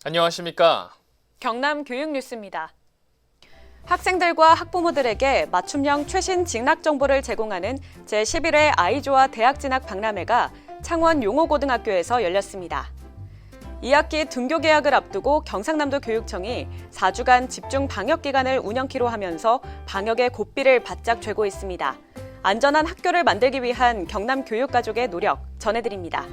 안녕하십니까. 경남 교육 뉴스입니다. 학생들과 학부모들에게 맞춤형 최신 진학 정보를 제공하는 제11회 아이조와 대학 진학 박람회가 창원 용호고등학교에서 열렸습니다. 2학기 등교 개학을 앞두고 경상남도 교육청이 4주간 집중 방역 기간을 운영키로 하면서 방역의 고삐를 바짝 쥐고 있습니다. 안전한 학교를 만들기 위한 경남 교육가족의 노력 전해드립니다.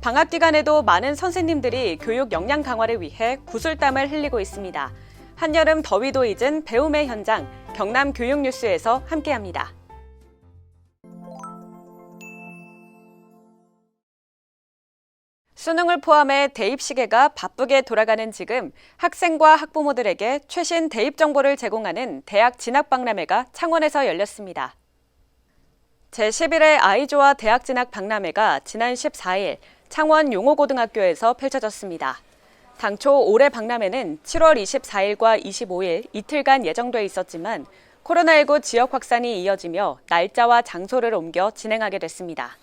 방학 기간에도 많은 선생님들이 교육 역량 강화를 위해 구슬땀을 흘리고 있습니다. 한여름 더위도 잊은 배움의 현장, 경남 교육 뉴스에서 함께합니다. 수능을 포함해 대입 시계가 바쁘게 돌아가는 지금 학생과 학부모들에게 최신 대입 정보를 제공하는 대학 진학 박람회가 창원에서 열렸습니다. 제11회 아이조와 대학 진학 박람회가 지난 14일 창원 용호고등학교에서 펼쳐졌습니다. 당초 올해 박람회는 7월 24일과 25일 이틀간 예정돼 있었지만 코로나19 지역 확산이 이어지며 날짜와 장소를 옮겨 진행하게 됐습니다.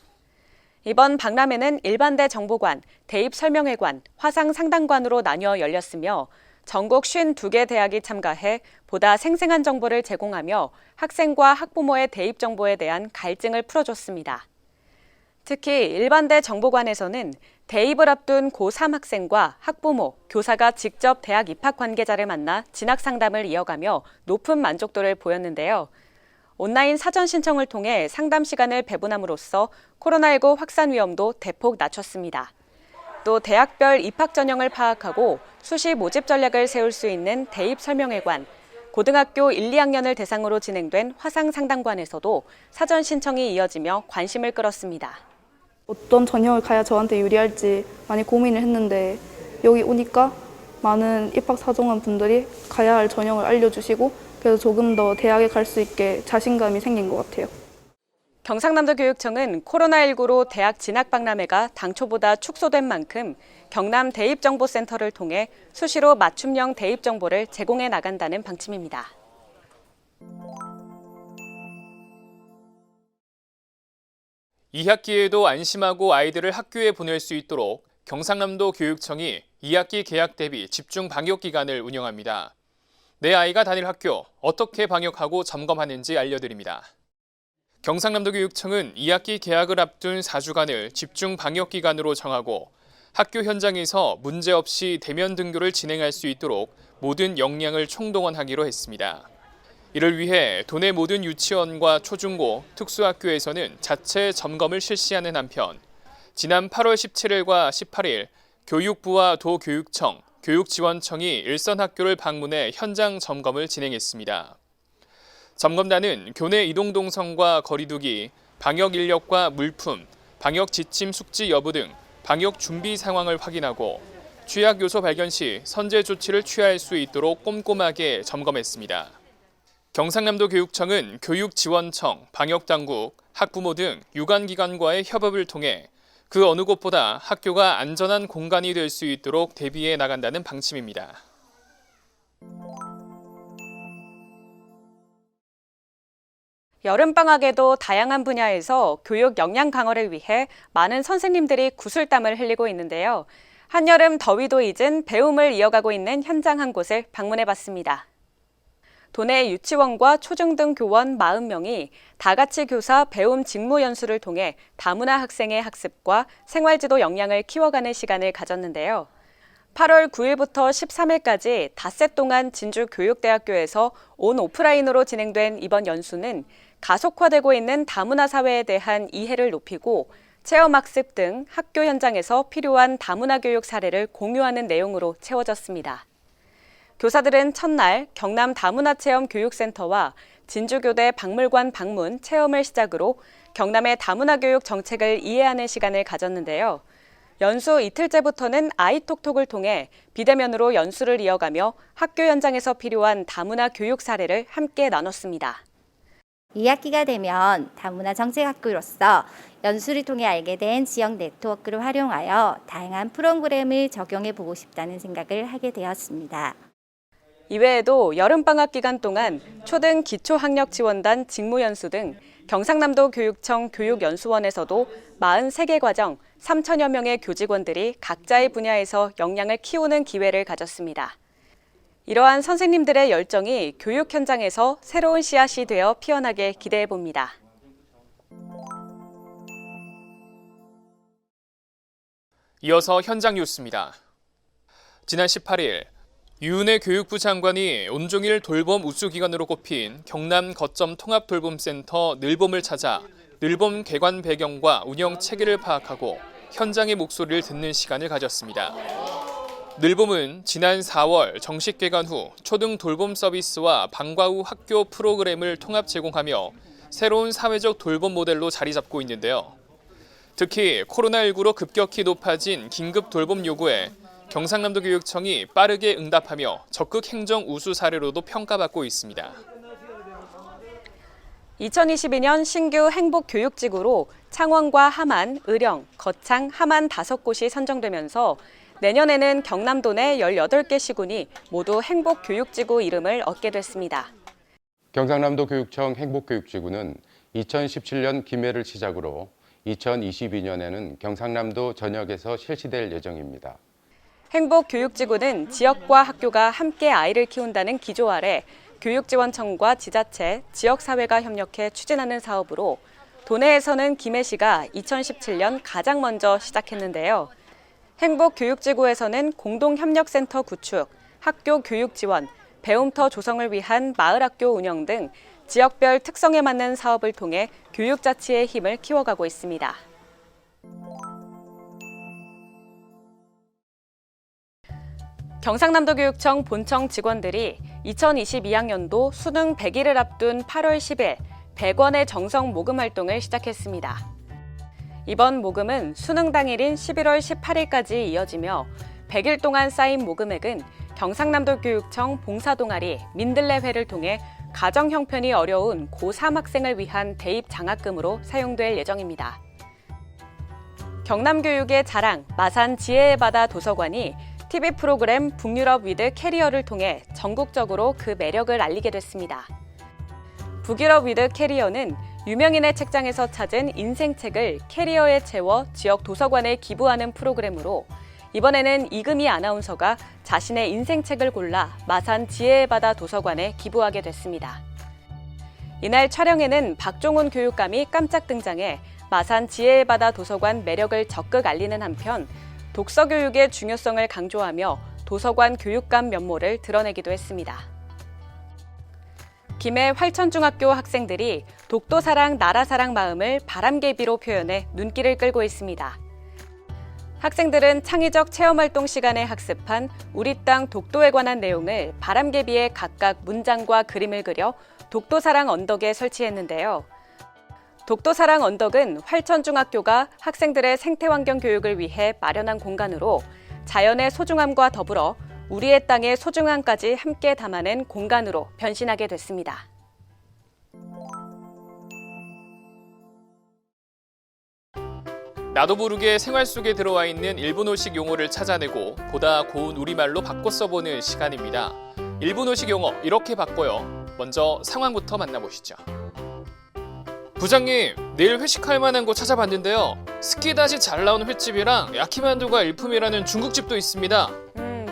이번 박람회는 일반대 정보관, 대입 설명회관, 화상 상담관으로 나뉘어 열렸으며 전국 52개 대학이 참가해 보다 생생한 정보를 제공하며 학생과 학부모의 대입 정보에 대한 갈증을 풀어줬습니다. 특히 일반대 정보관에서는 대입을 앞둔 고3 학생과 학부모, 교사가 직접 대학 입학 관계자를 만나 진학 상담을 이어가며 높은 만족도를 보였는데요. 온라인 사전 신청을 통해 상담 시간을 배분함으로써 코로나19 확산 위험도 대폭 낮췄습니다. 또 대학별 입학 전형을 파악하고 수시 모집 전략을 세울 수 있는 대입 설명회관, 고등학교 1, 2학년을 대상으로 진행된 화상 상담관에서도 사전 신청이 이어지며 관심을 끌었습니다. 어떤 전형을 가야 저한테 유리할지 많이 고민을 했는데 여기 오니까 많은 입학 사정원 분들이 가야 할 전형을 알려주시고 그래서 조금 더 대학에 갈 수 있게 자신감이 생긴 것 같아요. 경상남도 교육청은 코로나19로 대학 진학 박람회가 당초보다 축소된 만큼 경남 대입정보센터를 통해 수시로 맞춤형 대입 정보를 제공해 나간다는 방침입니다. 이 학기에도 안심하고 아이들을 학교에 보낼 수 있도록 경상남도 교육청이 2학기 개학 대비 집중 방역 기간을 운영합니다. 내 아이가 다닐 학교 어떻게 방역하고 점검하는지 알려드립니다. 경상남도 교육청은 2학기 개학을 앞둔 4주간을 집중 방역 기간으로 정하고 학교 현장에서 문제없이 대면 등교를 진행할 수 있도록 모든 역량을 총동원하기로 했습니다. 이를 위해 도내 모든 유치원과 초중고, 특수학교에서는 자체 점검을 실시하는 한편 지난 8월 17일과 18일 교육부와 도교육청, 교육지원청이 일선 학교를 방문해 현장 점검을 진행했습니다. 점검단은 교내 이동 동선과 거리두기, 방역 인력과 물품, 방역 지침 숙지 여부 등 방역 준비 상황을 확인하고 취약 요소 발견 시 선제 조치를 취할 수 있도록 꼼꼼하게 점검했습니다. 경상남도 교육청은 교육지원청, 방역당국, 학부모 등 유관기관과의 협업을 통해 그 어느 곳보다 학교가 안전한 공간이 될 수 있도록 대비해 나간다는 방침입니다. 여름방학에도 다양한 분야에서 교육 역량 강화를 위해 많은 선생님들이 구슬땀을 흘리고 있는데요. 한여름 더위도 잊은 배움을 이어가고 있는 현장 한 곳을 방문해봤습니다. 도내 유치원과 초중등 교원 40명이 다같이 교사 배움 직무 연수를 통해 다문화 학생의 학습과 생활지도 역량을 키워가는 시간을 가졌는데요. 8월 9일부터 13일까지 닷새 동안 진주교육대학교에서 온 오프라인으로 진행된 이번 연수는 가속화되고 있는 다문화 사회에 대한 이해를 높이고 체험학습 등 학교 현장에서 필요한 다문화 교육 사례를 공유하는 내용으로 채워졌습니다. 교사들은 첫날 경남 다문화체험교육센터와 진주교대 박물관 방문 체험을 시작으로 경남의 다문화 교육 정책을 이해하는 시간을 가졌는데요. 연수 이틀째부터는 아이톡톡을 통해 비대면으로 연수를 이어가며 학교 현장에서 필요한 다문화 교육 사례를 함께 나눴습니다. 2학기가 되면 다문화 정책학교로서 연수를 통해 알게 된 지역 네트워크를 활용하여 다양한 프로그램을 적용해 보고 싶다는 생각을 하게 되었습니다. 이외에도 여름방학 기간 동안 초등 기초학력지원단 직무연수 등 경상남도 교육청 교육연수원에서도 43개 과정 3천여 명의 교직원들이 각자의 분야에서 역량을 키우는 기회를 가졌습니다. 이러한 선생님들의 열정이 교육 현장에서 새로운 씨앗이 되어 피어나게 기대해 봅니다. 이어서 현장 뉴스입니다. 지난 18일 유은혜 교육부 장관이 온종일 돌봄 우수기관으로 꼽힌 경남 거점 통합돌봄센터 늘봄을 찾아 늘봄 개관 배경과 운영 체계를 파악하고 현장의 목소리를 듣는 시간을 가졌습니다. 늘봄은 지난 4월 정식 개관 후 초등 돌봄 서비스와 방과 후 학교 프로그램을 통합 제공하며 새로운 사회적 돌봄 모델로 자리 잡고 있는데요. 특히 코로나19로 급격히 높아진 긴급 돌봄 요구에 경상남도 교육청이 빠르게 응답하며 적극 행정 우수 사례로도 평가받고 있습니다. 2022년 신규 행복교육지구로 창원과 함안, 의령, 거창, 함안 5곳이 선정되면서 내년에는 경남도 내 18개 시군이 모두 행복교육지구 이름을 얻게 됐습니다. 경상남도 교육청 행복교육지구는 2017년 김해를 시작으로 2022년에는 경상남도 전역에서 실시될 예정입니다. 행복교육지구는 지역과 학교가 함께 아이를 키운다는 기조 아래 교육지원청과 지자체, 지역사회가 협력해 추진하는 사업으로 도내에서는 김해시가 2017년 가장 먼저 시작했는데요. 행복교육지구에서는 공동협력센터 구축, 학교 교육 지원, 배움터 조성을 위한 마을학교 운영 등 지역별 특성에 맞는 사업을 통해 교육자치의 힘을 키워가고 있습니다. 경상남도 교육청 본청 직원들이 2022학년도 수능 100일을 앞둔 8월 10일 100원의 정성 모금 활동을 시작했습니다. 이번 모금은 수능 당일인 11월 18일까지 이어지며 100일 동안 쌓인 모금액은 경상남도 교육청 봉사동아리 민들레회를 통해 가정 형편이 어려운 고3 학생을 위한 대입 장학금으로 사용될 예정입니다. 경남교육의 자랑 마산 지혜의 바다 도서관이 TV 프로그램 북유럽 위드 캐리어를 통해 전국적으로 그 매력을 알리게 됐습니다. 북유럽 위드 캐리어는 유명인의 책장에서 찾은 인생책을 캐리어에 채워 지역 도서관에 기부하는 프로그램으로 이번에는 이금희 아나운서가 자신의 인생책을 골라 마산 지혜의 바다 도서관에 기부하게 됐습니다. 이날 촬영에는 박종훈 교육감이 깜짝 등장해 마산 지혜의 바다 도서관 매력을 적극 알리는 한편 독서 교육의 중요성을 강조하며 도서관 교육감 면모를 드러내기도 했습니다. 김해 활천중학교 학생들이 독도사랑 나라사랑 마음을 바람개비로 표현해 눈길을 끌고 있습니다. 학생들은 창의적 체험활동 시간에 학습한 우리 땅 독도에 관한 내용을 바람개비에 각각 문장과 그림을 그려 독도사랑 언덕에 설치했는데요. 독도사랑 언덕은 활천중학교가 학생들의 생태환경 교육을 위해 마련한 공간으로 자연의 소중함과 더불어 우리의 땅의 소중함까지 함께 담아낸 공간으로 변신하게 됐습니다. 나도 모르게 생활 속에 들어와 있는 일본어식 용어를 찾아내고 보다 고운 우리말로 바꿔 써보는 시간입니다. 일본어식 용어 이렇게 바꿔요. 먼저 상황부터 만나보시죠. 부장님, 내일 회식할 만한 곳 찾아봤는데요. 스키다시 잘 나온 횟집이랑 야키만두가 일품이라는 중국집도 있습니다.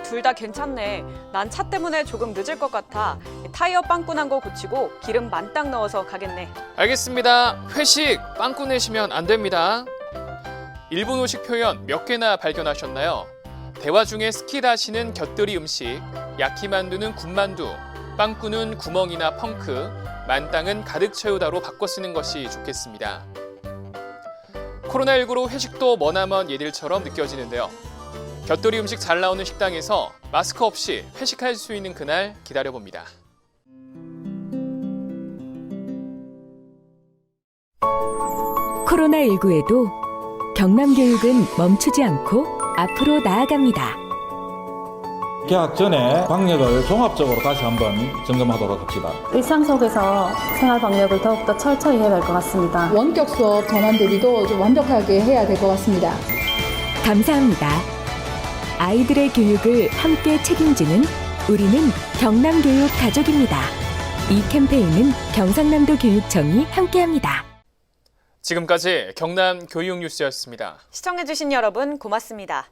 둘 다 괜찮네. 난 차 때문에 조금 늦을 것 같아. 타이어 빵꾸 난 거 고치고 기름 만땅 넣어서 가겠네. 알겠습니다. 회식 빵꾸 내시면 안 됩니다. 일본어식 표현 몇 개나 발견하셨나요? 대화 중에 스키다시는 곁들이 음식, 야키만두는 군만두, 빵꾸는 구멍이나 펑크, 만땅은 가득 채우다로 바꿔 쓰는 것이 좋겠습니다. 코로나19로 회식도 머나먼 예들처럼 느껴지는데요. 곁들이 음식 잘 나오는 식당에서 마스크 없이 회식할 수 있는 그날 기다려봅니다. 코로나19에도 경남교육은 멈추지 않고 앞으로 나아갑니다. 개학 전에 방역을 종합적으로 다시 한번 점검하도록 합시다. 일상 속에서 생활 방역을 더욱더 철저히 해야 할 것 같습니다. 원격 수업 전환 대비도 좀 완벽하게 해야 될 것 같습니다. 감사합니다. 아이들의 교육을 함께 책임지는 우리는 경남교육 가족입니다. 이 캠페인은 경상남도 교육청이 함께합니다. 지금까지 경남 교육뉴스였습니다. 시청해주신 여러분 고맙습니다.